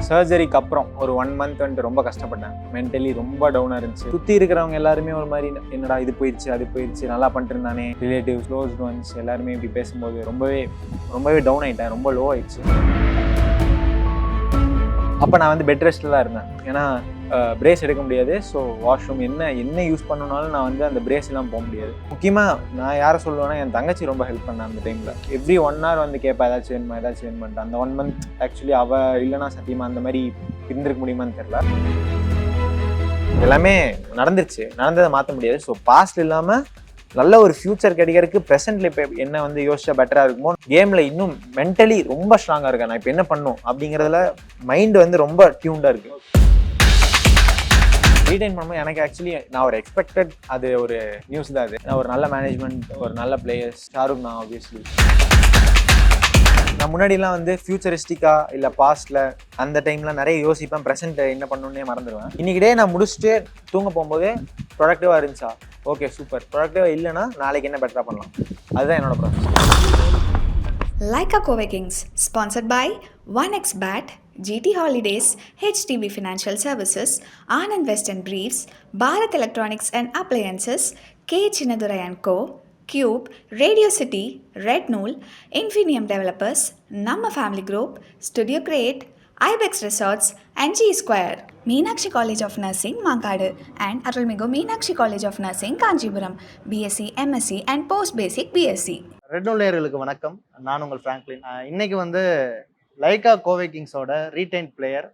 சர்ஜரிக்கு அப்புறம் ஒரு 1 மந்த் வந்துட்டு ரொம்ப கஷ்டப்பட்டேன். மென்டலி ரொம்ப டவுனாக இருந்துச்சு. சுற்றி இருக்கிறவங்க எல்லாருமே ஒரு மாதிரி என்னடா இது போயிடுச்சு அது போயிடுச்சு நல்லா பண்ணிட்டு இருந்தானே, ரிலேட்டிவ்ஸ் க்ளோஸ் ஒன்ஸ் எல்லாருமே இப்படி பேசும்போது ரொம்பவே டவுன் ஆகிட்டேன். ரொம்ப லோ ஆயிடுச்சு. அப்போ நான் வந்து பெட் ரெஸ்ட்டில் தான் இருந்தேன். ஏன்னா பிரேஸ் எடுக்க முடியாது. ஸோ வாஷ்ரூம் என்ன யூஸ் பண்ணனாலும் நான் வந்து அந்த பிரேஸ் எல்லாம் போக முடியாது. முக்கியமாக நான் யாரை சொல்லுவேன்னா என் தங்கச்சி ரொம்ப ஹெல்ப் பண்ணேன் அந்த டைமில். எவ்ரி 1 hour வந்து கேட்பா ஏதாச்சும் வேணுமா. அந்த 1 month ஆக்சுவலி அவள் இல்லைனா சத்தியமாக அந்த மாதிரி இருந்திருக்க முடியுமான்னு தெரியல. எல்லாமே நடந்ததை மாற்ற முடியாது. ஸோ பாஸ்ட் இல்லாமல் நல்ல ஒரு ஃபியூச்சர் கிடைக்கிறதுக்கு ப்ரெசென்ட்ல இப்போ என்ன வந்து யோசிச்சா பெட்டராக இருக்குமோ, கேமில் இன்னும் மென்டலி ரொம்ப ஸ்ட்ராங்காக இருக்கேன். நான் இப்போ என்ன பண்ணும் அப்படிங்கிறதுல மைண்டு வந்து ரொம்ப டியூன்டாக இருக்குது. ரீடைன் பண்ணும்போது எனக்கு ஆக்சுவலி நான் ஒரு எக்ஸ்பெக்டட் அது ஒரு நியூஸ் தான். அது நான் ஒரு நல்ல மேனேஜ்மெண்ட், ஒரு நல்ல பிளேயர்ஸ், ஷாருக் நான் ஆப்வியஸ்லி. நான் முன்னாடிலாம் வந்து ஃபியூச்சரிஸ்டிக்காக இல்லை பாஸ்ட்டில் அந்த டைம்லாம் நிறைய யோசிப்பேன். ப்ரெசென்ட் என்ன பண்ணணுன்னே மறந்துடுவேன். இன்றைக்கி டே நான் முடிச்சுட்டு தூங்க போகும்போது ப்ரொடக்டிவாக இருந்துச்சா, ஓகே சூப்பர். ப்ரொடக்டிவாக இல்லைன்னா நாளைக்கு என்ன பெட்டராக பண்ணலாம், அதுதான் என்னோட process. Leica Co-workings, sponsored by 1xBat, GT Holidays, HTB Financial Services, Anand Western Briefs, Bharat Electronics and Appliances, K. Chinadurai & Co., Cube, Radio City, Red Nool, Infinium Developers, Namma Family Group, Studio Create, Ibex Resorts, and G Square. Meenakshi College of Nursing, Mankadu, and Arulmigu Meenakshi College of Nursing, Kanchipuram, BSc, MSc, and Post Basic BSc. Red நூல் நேயர்களுக்கு வணக்கம். நான் உங்கள் Franklin. இன்னைக்கு வந்து Lyca கோவேக்கிங்ஸோட retain player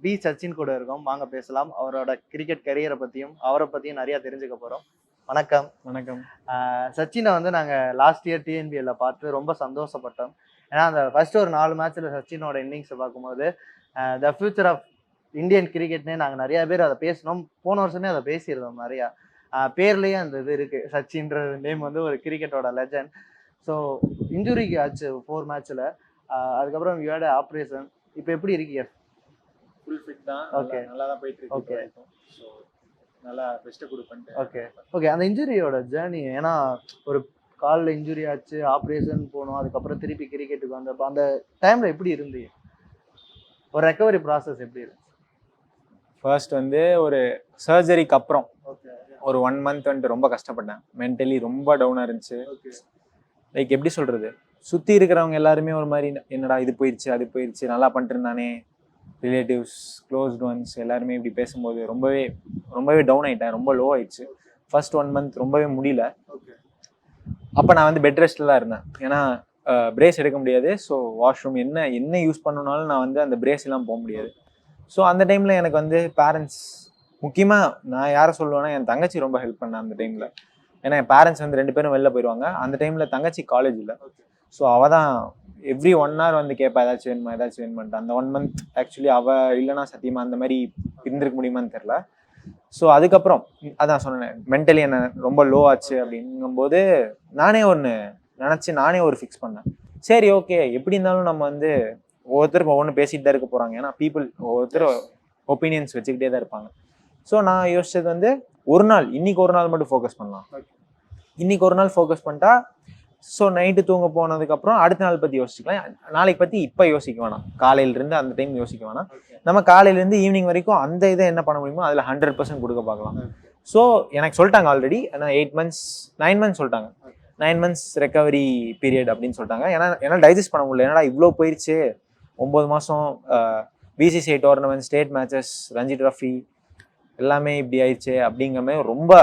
P Sachin கூட இருக்கோம். வாங்க பேசலாம். அவரோட கிரிக்கெட் கரியரை பற்றியும் அவரை பற்றியும் நிறையா தெரிஞ்சுக்க போகிறோம். வணக்கம். வணக்கம். சச்சினை வந்து நாங்கள் லாஸ்ட் இயர் டிஎன்பிஎல்ல பார்த்து ரொம்ப சந்தோஷப்பட்டோம். ஏன்னா அந்த ஃபர்ஸ்ட் ஒரு 4 மேட்ச்சில் சச்சினோட இன்னிங்ஸை பார்க்கும்போது த ஃபியூச்சர் ஆஃப் இந்தியன் கிரிக்கெட்னே நாங்கள் நிறையா பேர் அதை பேசினோம். போன வருஷமே அதை பேசியிருந்தோம் நிறையா. பேர்லேயே அந்த இது இருக்குது. சச்சின்ற நேம் வந்து ஒரு கிரிக்கெட்டோட லெஜண்ட். ஸோ இன்ஜுரிக்கு ஆச்சு 4 மேட்ச்சில். அதுக்கப்புறம் யூட ஆப்ரேஷன். இப்போ எப்படி இருக்கீங்க? ஃபுல் ஃபிட் தான். ஓகே, நல்லா தான் போயிட்டு இருக்கு. ஓகே, ஸோ நல்லா பெஸ்ட்டை கொடுப்பேன். ஓகே. அந்த இன்ஜுரியோட ஜேர்னி, ஏன்னா ஒரு காலில் இன்ஜுரி ஆச்சு, ஆப்ரேஷன் போகணும், அதுக்கப்புறம் திருப்பி கிரிக்கெட்டுக்கு வந்தப்போ அந்த டைமில் எப்படி இருந்தீங்க? ஒரு ரெக்கவரி ப்ராசஸ் எப்படி இருந்துச்சு? ஃபர்ஸ்ட் வந்து ஒரு சர்ஜரிக்கு அப்புறம் ஓகே ஒரு 1 month வந்துட்டு ரொம்ப கஷ்டப்பட்டேன். மென்டலி ரொம்ப டவுனாக இருந்துச்சு. லைக் எப்படி சொல்கிறது, சுற்றி இருக்கிறவங்க எல்லாருமே ஒரு மாதிரி என்னடா இது போயிடுச்சு அது போயிடுச்சு நல்லா பண்ணிட்டு இருந்தானே, ரிலேட்டிவ்ஸ் க்ளோஸ் ஒன்ஸ் எல்லாருமே இப்படி பேசும்போது ரொம்பவே டவுன் ஆகிட்டேன். ரொம்ப லோ ஆயிடுச்சு. ஃபர்ஸ்ட் 1 month ரொம்பவே முடியல. அப்போ நான் வந்து பெட் ரெஸ்ட்டில் தான் இருந்தேன். ஏன்னா பிரேஸ் எடுக்க முடியாது. ஸோ வாஷ்ரூம் என்ன யூஸ் பண்ணனாலும் நான் வந்து அந்த பிரேஸ் எல்லாம் போக முடியாது. ஸோ அந்த டைமில் எனக்கு வந்து பேரண்ட்ஸ், முக்கியமாக நான் யாரை சொல்லுவேன்னா என் தங்கச்சி ரொம்ப ஹெல்ப் பண்ணேன் அந்த டைமில். ஏன்னா என் பேரண்ட்ஸ் வந்து 2 பேரும் வெளில போயிடுவாங்க. அந்த டைமில் தங்கச்சி காலேஜ் இல்லை. ஸோ அவள் தான் எவ்ரி 1 hour வந்து கேட்பா ஏதாச்சும் வேணுமா. அந்த 1 month ஆக்சுவலி அவள் இல்லைனா சத்தியமாக அந்த மாதிரி இருந்திருக்க முடியுமான்னு தெரில. ஸோ அதுக்கப்புறம் அதான் சொன்னேன், மென்டலி என்ன ரொம்ப லோ ஆச்சு அப்படிங்கும்போது நானே ஒரு ஃபிக்ஸ் பண்ணேன். சரி ஓகே, எப்படி இருந்தாலும் நம்ம வந்து ஒவ்வொருத்தரும் ஒவ்வொன்று பேசிட்டு தான் இருக்க போகிறாங்க. ஏன்னா பீப்புள் ஒவ்வொருத்தர் ஒப்பீனியன்ஸ் வச்சுக்கிட்டே தான் இருப்பாங்க. ஸோ நான் யோசிச்சது வந்து இன்னைக்கு ஒரு நாள் மட்டும் ஃபோக்கஸ் பண்ணலாம். இன்னைக்கு ஒரு நாள் ஃபோக்கஸ் பண்ணிட்டா ஸோ நைட்டு தூங்க போனதுக்கப்புறம் அடுத்த நாள் பற்றி யோசிக்கலாம். நாளைக்கு பற்றி இப்போ யோசிக்க வேணாம். காலையிலேருந்து அந்த டைம் யோசிக்க வேணாம். நம்ம காலையிலேருந்து ஈவினிங் வரைக்கும் அந்த இதை என்ன பண்ண முடியுமோ அதில் 100% கொடுக்க பார்க்கலாம். ஸோ எனக்கு சொல்லிட்டாங்க ஆல்ரெடி. ஆனால் 9 months சொல்லிட்டாங்க. 9 months ரெக்கவரி பீரியட் அப்படின்னு சொல்லிட்டாங்க. ஏன்னா டைஜஸ்ட் பண்ண முடியல. ஏன்னா இவ்வளோ போயிடுச்சு. 9 மாதம் BCCI tournament, state matches, Ranji trophy எல்லாமே இப்படி ஆயிடுச்சு அப்படிங்கிற மாதிரி ரொம்ப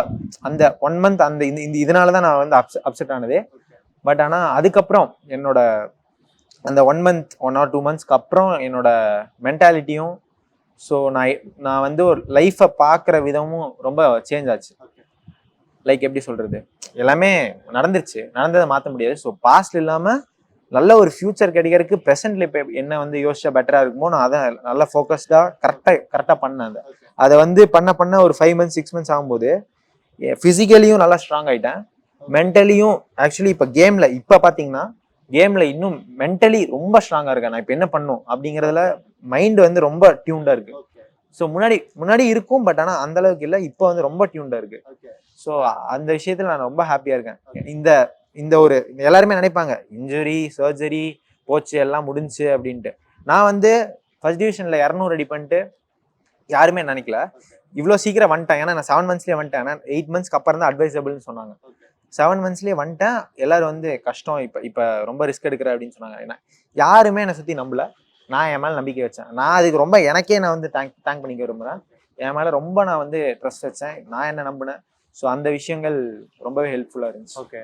அந்த 1 month அந்த இதனால தான் நான் வந்து அப்செட் ஆனதே. பட் ஆனால் அதுக்கப்புறம் என்னோட அந்த 1 or 2 monthsக்கு அப்புறம் என்னோட மென்டாலிட்டியும், ஸோ நான் வந்து ஒரு லைஃப்பை பார்க்குற விதமும் ரொம்ப சேஞ்ச் ஆச்சு. லைக் எப்படி சொல்கிறது, எல்லாமே நடந்ததை மாற்ற முடியாது. ஸோ பாஸ்ட் இல்லாமல் நல்ல ஒரு ஃபியூச்சர் கிடைக்கிறதுக்கு ப்ரெசென்ட்ல இப்போ என்ன வந்து யோசிச்சா பெட்டராக இருக்குமோ, நான் அதை நல்லா ஃபோக்கஸ்டாக கரெக்டாக பண்ணேன். அதை வந்து பண்ண ஒரு 5 months 6 months ஆகும்போது ஃபிசிக்கலியும் நல்லா ஸ்ட்ராங் ஆகிட்டேன். மென்டலியும் ஆக்சுவலி இப்போ பார்த்தீங்கன்னா கேமில் இன்னும் மென்டலி ரொம்ப ஸ்ட்ராங்காக இருக்கேன். நான் இப்போ என்ன பண்ணும் அப்படிங்கிறதுல மைண்டு வந்து ரொம்ப டியூன்டாக இருக்கு. ஸோ முன்னாடி இருக்கும், பட் ஆனால் அந்த அளவுக்கு இல்லை. இப்போ வந்து ரொம்ப டியூன்டாக இருக்கு. ஸோ அந்த விஷயத்தில் நான் ரொம்ப ஹாப்பியாக இருக்கேன். இந்த ஒரு எல்லாருமே நினைப்பாங்க இன்ஜுரி சர்ஜரி போச்சு எல்லாம் முடிஞ்சு அப்படின்ட்டு. நான் வந்து ஃபர்ஸ்ட் டிவிஷனில் 200 அடி பண்ணிட்டு யாருமே நினைக்கல இவ்வளோ சீக்கிரம் வந்துட்டேன். ஏன்னா நான் 7 monthsலேயே வந்துட்டேன். ஆனால் 8 monthsக்கு அப்புறம் தான் அட்வைசபிள்னு சொன்னாங்க. 7 monthsலேயே வந்துட்டேன். எல்லாரும் வந்து கஷ்டம், இப்போ ரொம்ப ரிஸ்க் எடுக்கிற அப்படின்னு சொன்னாங்க. ஏன்னா யாருமே என்னை சுற்றி நம்பல. நான் என் மேலே நம்பிக்கை வச்சேன். நான் அதுக்கு ரொம்ப எனக்கே நான் வந்து தேங்க் பண்ணிக்க விரும்புகிறேன். என் மேலே ரொம்ப நான் வந்து ட்ரஸ்ட் வச்சேன். நான் என்ன நம்பினேன். ஸோ அந்த விஷயங்கள் ரொம்பவே ஹெல்ப்ஃபுல்லாக இருந்துச்சு. ஓகே,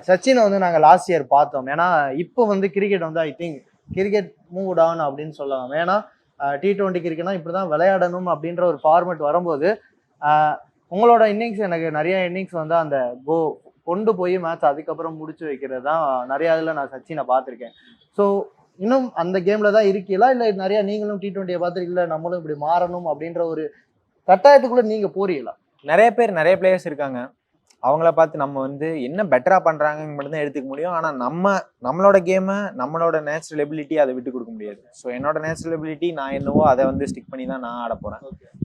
சச்சினை வந்து நாங்கள் லாஸ்ட் இயர் பார்த்தோம். ஏன்னா இப்போ வந்து கிரிக்கெட் வந்து I think cricket move on அப்படின்னு சொல்லலாம். ஏன்னா T20 கிரிக்கெட்னா இப்படி தான் விளையாடணும் அப்படின்ற ஒரு ஃபார்மெட் வரும்போது உங்களோட இன்னிங்ஸ் எனக்கு நிறைய இன்னிங்ஸ் வந்து அந்த கொண்டு போய் மேட்ச் அதுக்கப்புறம் முடிச்சு வைக்கிறது தான் நிறைய இதில் நான் சச்சினை பார்த்துருக்கேன். ஸோ இன்னும் அந்த கேம்ல தான் இருக்கீங்களா, இல்லை நிறைய நீங்களும் T20 பார்த்துருக்கீங்களா, நம்மளும் இப்படி மாறணும் அப்படின்ற ஒரு கட்டாயத்துக்குள்ள நீங்க போறீங்களா? நிறைய பிளேயர்ஸ் இருக்காங்க. அவங்கள பார்த்து நம்ம வந்து என்ன பெட்டரா பண்றாங்கன்னு மட்டும் தான் எடுத்துக்க முடியும். ஆனா நம்மளோட கேமை நம்மளோட நேச்சுரல் எபிலிட்டி அதை விட்டு கொடுக்க முடியாது. ஸோ என்னோட நேச்சுரல் எபிலிட்டி நான் என்னவோ அதை வந்து ஸ்டிக் பண்ணி தான் நான் ஆட போறேன்.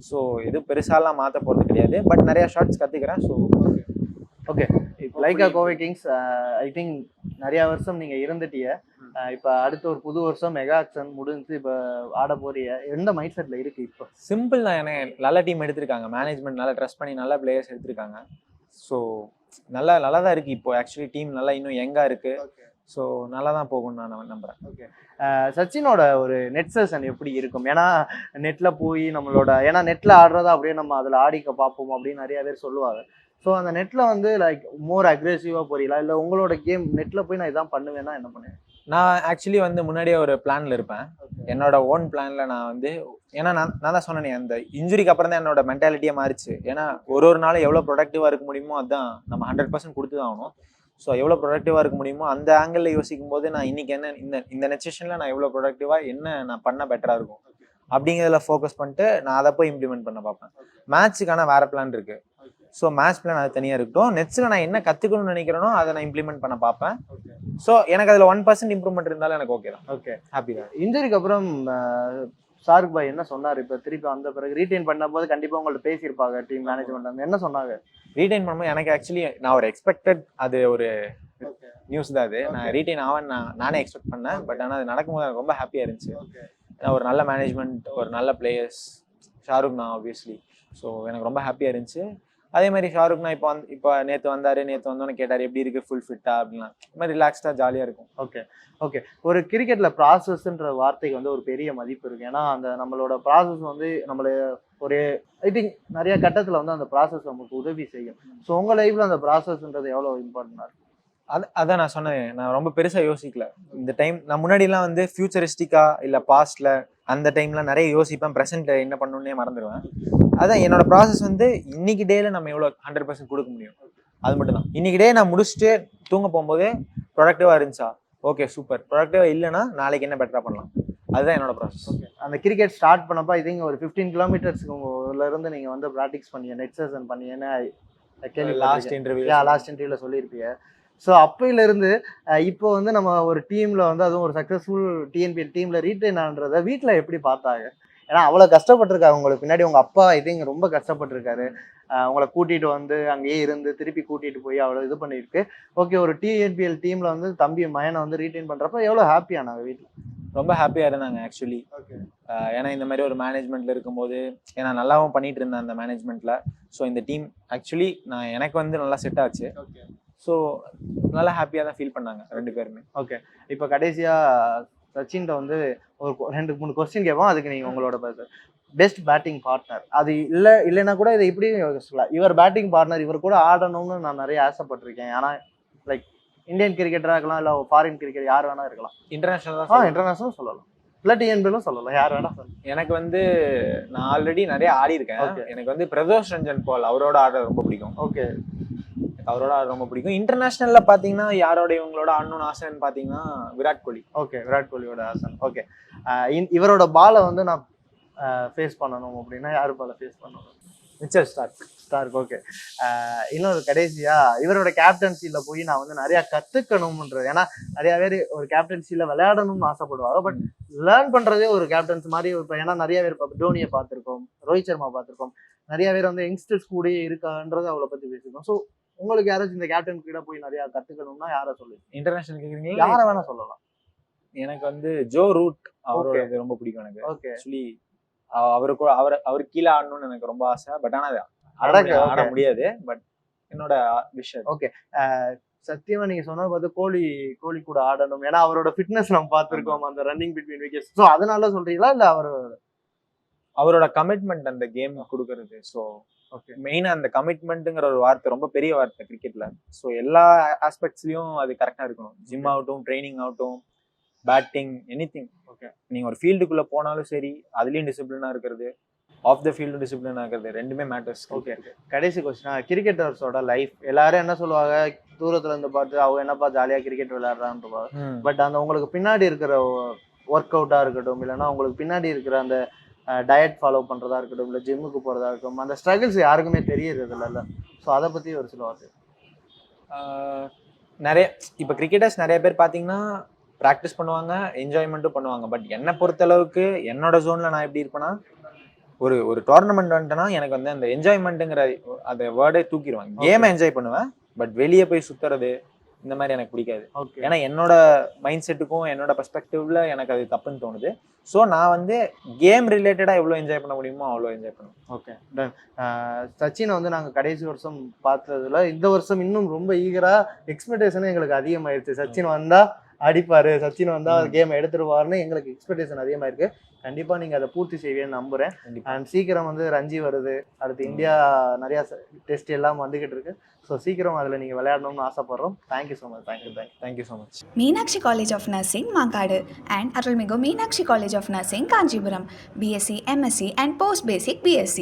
ஸோ எதுவும் பெருசாலாம் மாற்ற போறது கிடையாது. பட் நிறைய ஷாட்ஸ் கத்துக்கிறேன். So okay, Lyca Kovai Kings I think நிறைய வருஷம் நீங்க இருந்துட்டீங்க. இப்போ அடுத்த ஒரு புது வருஷம் மெகா ஆக்ஷன் முடிஞ்சு இப்போ ஆட போறீங்க. எந்த மைண்ட் செட்ல இருக்கு இப்போ? சிம்பிள் தான். எனக்கு நல்ல டீம் எடுத்திருக்காங்க. மேனேஜ்மெண்ட் நல்லா ட்ரஸ்ட் பண்ணி நல்ல பிளேயர்ஸ் எடுத்திருக்காங்க. ஸோ நல்லா தான் இருக்கு. இப்போ ஆக்சுவலி டீம் நல்லா இன்னும் யங்கா இருக்கு. ஸோ நல்லா தான் போகும்னு நான் நம்புறேன். ஓகே, சச்சினோட ஒரு நெட் செஷன் எப்படி இருக்கும்? ஏன்னா நெட்ல போய் நம்மளோட ஏன்னா நெட்ல ஆடுறதா அப்படியே நம்ம அதில் ஆடிக்க பார்ப்போம் அப்படின்னு நிறைய பேர் சொல்லுவாங்க. ஸோ அந்த நெட்ல வந்து லைக் மோர் அக்ரெசிவா போறீங்களா, இல்லை உங்களோட கேம் நெட்ல போய் நான் இதான் பண்ணுவேன்னா என்ன பண்ணுவேன்? நான் ஆக்சுவலி வந்து முன்னாடியே ஒரு பிளான்ல இருப்பேன். என்னோட ஓன் பிளான்ல நான் வந்து ஏன்னா நான் தான் சொன்னேன், அந்த இன்ஜுரிக்கு அப்புறம் தான் என்னோட மென்டாலிட்டியே மாறிச்சு. ஏன்னா ஒரு நாளும் எவ்வளோ ப்ரொடக்டிவாக இருக்க முடியுமோ அதுதான் நம்ம 100% கொடுத்து தான் ஆகணும். ஸோ எவ்வளோ ப்ரொடக்டிவாக இருக்க முடியுமோ அந்த ஆங்கிளில் யோசிக்கும் போது நான் இன்னைக்கு என்ன இந்த நெட் செஷனில் நான் எவ்வளோ ப்ரொடக்டிவாக என்ன நான் பண்ண பெட்டராக இருக்கும் அப்படிங்கிறதுல ஃபோக்கஸ் பண்ணிட்டு நான் அதை போய் இம்ப்ளிமெண்ட் பண்ண பார்ப்பேன். மேட்ச்சுக்கான வேற பிளான் இருக்கு. ஸோ மேட்ச் பிளான் அது தனியாக இருக்கட்டும். நெட்ஸில் நான் என்ன கற்றுக்கணும்னு நினைக்கிறேனோ அதை நான் இம்ப்ளிமெண்ட் பண்ண பார்ப்பேன். ஸோ எனக்கு அதில் 1% இம்ப்ரூவ்மெண்ட் இருந்தாலும் எனக்கு ஓகே தான். ஓகே, ஹாப்பி தான். இன்ஜுரிக்கு அப்புறம் ஷாருக் பாய் என்ன சொன்னார்? இப்போ திருப்பி அந்த பிறகு ரீடைன் பண்ண போது கண்டிப்பாக உங்கள்ட்ட பேசியிருப்பாங்க டீம் மேனேஜ்மெண்ட். என்ன சொன்னாங்க ரீடைன் பண்ணும்போது? எனக்கு ஆக்சுவலி நான் ஒரு எக்ஸ்பெக்டட் அது ஒரு நியூஸ் தான் அது. நான் ரீடைன் ஆவேன் நானே எக்ஸ்பெக்ட் பண்ணேன். பட் ஆனால் அது நடக்கும்போது எனக்கு ரொம்ப ஹாப்பியாக இருந்துச்சு. ஏன்னா ஒரு நல்ல மேனேஜ்மெண்ட், ஒரு நல்ல பிளேயர்ஸ், ஷாருக் நான் ஆப்வியஸ்லி. ஸோ எனக்கு ரொம்ப ஹாப்பியாக இருந்துச்சு. அதே மாதிரி ஷாருக்னா இப்போ நேற்று வந்தோன்னு கேட்டார் எப்படி இருக்கு, ஃபுல் ஃபிட்டா அப்படின்னா. இது மாதிரி ரிலாக்ஸ்டாக ஜாலியாக இருக்கும். ஓகே, ஒரு கிரிக்கெட்ல ப்ராசஸ்ன்ற வார்த்தைக்கு வந்து ஒரு பெரிய மதிப்பு இருக்கு. ஏன்னா அந்த நம்மளோட ப்ராசஸ் வந்து நம்மளை ஒரு ஐ திங்க் நிறைய கட்டத்தில் வந்து அந்த ப்ராசஸ் நமக்கு உதவி செய்யும். ஸோ உங்க லைஃப்ல அந்த ப்ராசஸ்ன்றது எவ்வளோ இம்பார்ட்டன்டா இருக்கு? அதான் நான் சொன்னேன். நான் ரொம்ப பெருசாக யோசிக்கல இந்த டைம். நான் முன்னாடிலாம் வந்து ஃபியூச்சரிஸ்டிக்கா இல்லை பாஸ்ட்ல அந்த டைம்ல நிறைய யோசிப்பேன். ப்ரெசென்ட்ல என்ன பண்ணணுன்னே மறந்துடுவேன். அதான் என்னோட ப்ராசஸ் வந்து இன்னைக்கு டேல நம்ம எவ்வளோ 100% கொடுக்க முடியும் அது மட்டும் தான். இன்னைக்கு டே நான் முடிச்சுட்டு தூங்க போகும்போது ப்ரொடக்டிவா இருந்துச்சா, ஓகே சூப்பர். ப்ரொடக்டிவா இல்லைன்னா நாளைக்கு என்ன பெட்டரா பண்ணலாம், அதுதான் என்னோட ப்ராசஸ். அந்த கிரிக்கெட் ஸ்டார்ட் பண்ணப்போ ஐ திங்க் ஒரு 15 கிலோமீட்டர்ஸ்ல இருந்து நீங்க வந்து ப்ராக்டிஸ் பண்ணீங்க, நெட் செஷன் பண்ணீங்கன்னு லாஸ்ட் இன்டர்வியூல சொல்லியிருப்பீங்க. ஸோ அப்பையிலேருந்து இப்போ வந்து நம்ம ஒரு டீமில் வந்து அதுவும் ஒரு சக்ஸஸ்ஃபுல் டிஎன்பிஎல் டீமில் ரீட்டைன் ஆனதை வீட்டில் எப்படி பார்த்தாங்க? ஏன்னா அவ்வளோ கஷ்டப்பட்டிருக்காங்க உங்களுக்கு பின்னாடி. உங்கள் அப்பா ஐ திங்க் ரொம்ப கஷ்டப்பட்டிருக்காரு. உங்களை கூட்டிகிட்டு வந்து அங்கேயே இருந்து திருப்பி கூட்டிகிட்டு போய் அவ்வளோ இது பண்ணியிருக்கு. ஓகே, ஒரு டிஎன்பிஎல் டீமில் வந்து தம்பி மயனை வந்து ரீட்டைன் பண்ணுறப்ப எவ்வளோ ஹாப்பியானாங்க வீட்டில்? ரொம்ப ஹாப்பியாக இருந்தாங்க ஆக்சுவலி. ஏன்னா இந்த மாதிரி ஒரு மேனேஜ்மெண்ட்டில் இருக்கும்போது ஏன்னா நல்லாவும் பண்ணிட்டு இருந்தேன் அந்த மேனேஜ்மெண்ட்டில். ஸோ இந்த டீம் ஆக்சுவலி எனக்கு வந்து நல்லா செட் ஆச்சு. ஸோ நல்லா ஹாப்பியாக தான் ஃபீல் பண்ணாங்க 2 பேருமே. ஓகே, இப்போ கடைசியாக சச்சின்கிட்ட வந்து ஒரு 2-3 கொஸ்டின் கேட்போம். அதுக்கு நீங்கள் உங்களோட பெஸ்ட் பேட்டிங் பார்ட்னர் அது இல்லைன்னா கூட இதை இப்படி சொல்லலாம், இவர் பேட்டிங் பார்ட்னர் இவர் கூட ஆடணும்னு நான் நிறைய ஆசைப்பட்டிருக்கேன். ஆனால் லைக் இந்தியன் கிரிக்கெட்டராக இருக்கலாம், இல்லை ஃபாரின் கிரிக்கெட் யார் வேணா இருக்கலாம். இன்டர்நேஷனல் சொல்லலாம், இல்லை டிஎன்பிஎலும் சொல்லலாம், யார் வேணா சொல்லலாம். எனக்கு வந்து நான் ஆல்ரெடி நிறைய ஆடி இருக்கேன். எனக்கு வந்து பிரதோஷ் ரஞ்சன் பால் அவரோட ஆட ரொம்ப பிடிக்கும். ஓகே, அவரோட ரொம்ப பிடிக்கும். இன்டர்நேஷனல்ல பாத்தீங்கன்னா யாரோட இவங்களோட அண்ணன் ஆசைன்னு பாத்தீங்கன்னா விராட் கோலி. ஓகே, விராட் கோலியோட ஆசை. ஓகே, இவரோட பாலை வந்து நான் ஃபேஸ் பண்ணணும் அப்படின்னா யாரு பாலை ஃபேஸ் பண்ணணும்? Mitchell Stark. ஓகே, இன்னொரு கடைசியா இவரோட கேப்டன்சில போய் நான் வந்து நிறைய கத்துக்கணும்ன்றது. ஏன்னா நிறைய பேர் ஒரு கேப்டன்சில விளையாடணும்னு ஆசைப்படுவாங்க. பட் லேர்ன் பண்றதே ஒரு கேப்டன்ஸ் மாதிரி. இப்போ ஏன்னா நிறைய பேர் டோனியை பார்த்துருக்கோம், ரோஹித் சர்மா பார்த்துருக்கோம், நிறைய பேர் வந்து யங்ஸ்டர்ஸ் கூட இருக்கான்றது அவளை பத்தி பேசிருக்கோம். ஸோ உங்களுக்கு யாராச்சும் இந்த கேப்டன் கிட்ட போய் நிறைய கத்துக்கணும்னா யாரை சொல்லுங்க? இன்டர்நேஷனல் கேக்குறீங்களா? யாரை வேணா சொல்லலாம். எனக்கு வந்து ஜோ ரூட் அவரோட இது ரொம்ப பிடிக்கும் எனக்கு. ஓகே ஆக்சுவலி அவருக்கு கீழே ஆடணும்னு எனக்கு ரொம்ப ஆசை. பட் ஆனா அது ஆட முடியாது. பட் என்னோட விஷ் அது. ஓகே சத்தியமா நீங்க சொன்னது பார்த்து கோலி கூட ஆடணும். ஏன்னா அவரோட ஃபிட்னஸ் நம்ம பார்த்திருக்கோம் அந்த ரன்னிங் பிட்வீன் விக்கெட்ஸ். சோ அதனால சொல்றீங்களா இல்ல அவரோட கமிட்மெண்ட் அந்த கேம் கொடுக்கறது. ஸோ ஓகே மெயினா அந்த கமிட்மெண்ட்டுங்கிற ஒரு வார்த்தை ரொம்ப பெரிய வார்த்தை கிரிக்கெட்ல. ஸோ எல்லா ஆஸ்பெக்ட்ஸ்லயும் அது கரெக்டா இருக்கணும். ஜிம் ஆகட்டும், ட்ரைனிங் ஆகட்டும், பேட்டிங், எனிதிங். ஓகே நீங்க ஒரு ஃபீல்டுக்குள்ள போனாலும் சரி, அதுலயும் டிசிப்ளினா இருக்கிறது, ஆஃப் த ஃபீல்டு டிசிப்ளினா இருக்கிறது, ரெண்டுமே மேட்டர்ஸ். ஓகே கடைசி கொஸ்டின், கிரிக்கெட்டர்ஸோட லைஃப் எல்லாரும் என்ன சொல்லுவாங்க, தூரத்துல இருந்து பார்த்து அவங்க என்னப்பா ஜாலியா கிரிக்கெட் விளையாடுறான்னு. பட் அந்த உங்களுக்கு பின்னாடி இருக்கிற ஒர்க் அவுட்டா இருக்கட்டும், இல்லைன்னா உங்களுக்கு பின்னாடி இருக்கிற அந்த டயட் ஃபாலோ பண்றதா இருக்கட்டும், இல்லை ஜிம்முக்கு போறதா இருக்கட்டும், அந்த ஸ்ட்ரகிள்ஸ் யாருக்குமே தெரியறது இல்லைல்ல. ஸோ அதை பத்தி ஒரு சில வார்த்தை. நிறைய இப்போ கிரிக்கெட்டர்ஸ் நிறைய பேர் பார்த்தீங்கன்னா ப்ராக்டிஸ் பண்ணுவாங்க, என்ஜாய்மெண்ட்டும் பண்ணுவாங்க. பட் என்னை பொறுத்த அளவுக்கு என்னோட ஜோன்ல நான் எப்படி இருப்பேன்னா, ஒரு டோர்னமெண்ட் வந்துட்டேன்னா எனக்கு வந்து அந்த என்ஜாய்மெண்ட்டுங்கிற அந்த வேர்டே தூக்கிடுவாங்க. கேமை என்ஜாய் பண்ணுவேன், பட் வெளியே போய் சுத்துறது இந்த மாதிரி எனக்கு பிடிக்காது. ஏன்னா என்னோட மைண்ட் செட்டுக்கும் என்னோட பெர்ஸ்பெக்டிவ்ல எனக்கு அது தப்புன்னு தோணுது. ஸோ நான் வந்து கேம் ரிலேட்டடா எவ்வளோ என்ஜாய் பண்ண முடியுமோ அவ்வளோ என்ஜாய் பண்ணுவேன். Okay done. சச்சினை வந்து நாங்கள் கடைசி வருஷம் பார்த்ததுல இந்த வருஷம் இன்னும் ரொம்ப ஈகரா எக்ஸ்பெக்டேஷனும் எங்களுக்கு அதிகமாயிருச்சு. சச்சின் வந்தா அடிப்பாரு, சச்சின் வந்தா கேம் எடுத்துருவாருன்னு எங்களுக்கு எக்ஸ்பெக்டேஷன் அதிகமாயிருக்கு. கண்டிப்பா நீங்க அதை பூர்த்தி செய்வேன்னு நம்புறேன். அண்ட் சீக்கிரம் வந்து ரஞ்சி வருது, அடுத்து இந்தியா நிறைய டெஸ்ட் எல்லாம் வந்துகிட்டு இருக்கு. ஸோ சீக்கிரம் அதில் நீங்கள் விளையாடணும்னு ஆசைப்படுறோம். Thank you so much. Thank you so much. Meenakshi College of Nursing, Mankadu, and Arulmigu Meenakshi College of Nursing, Kanchipuram, BSc, MSc, and Post Basic BSc.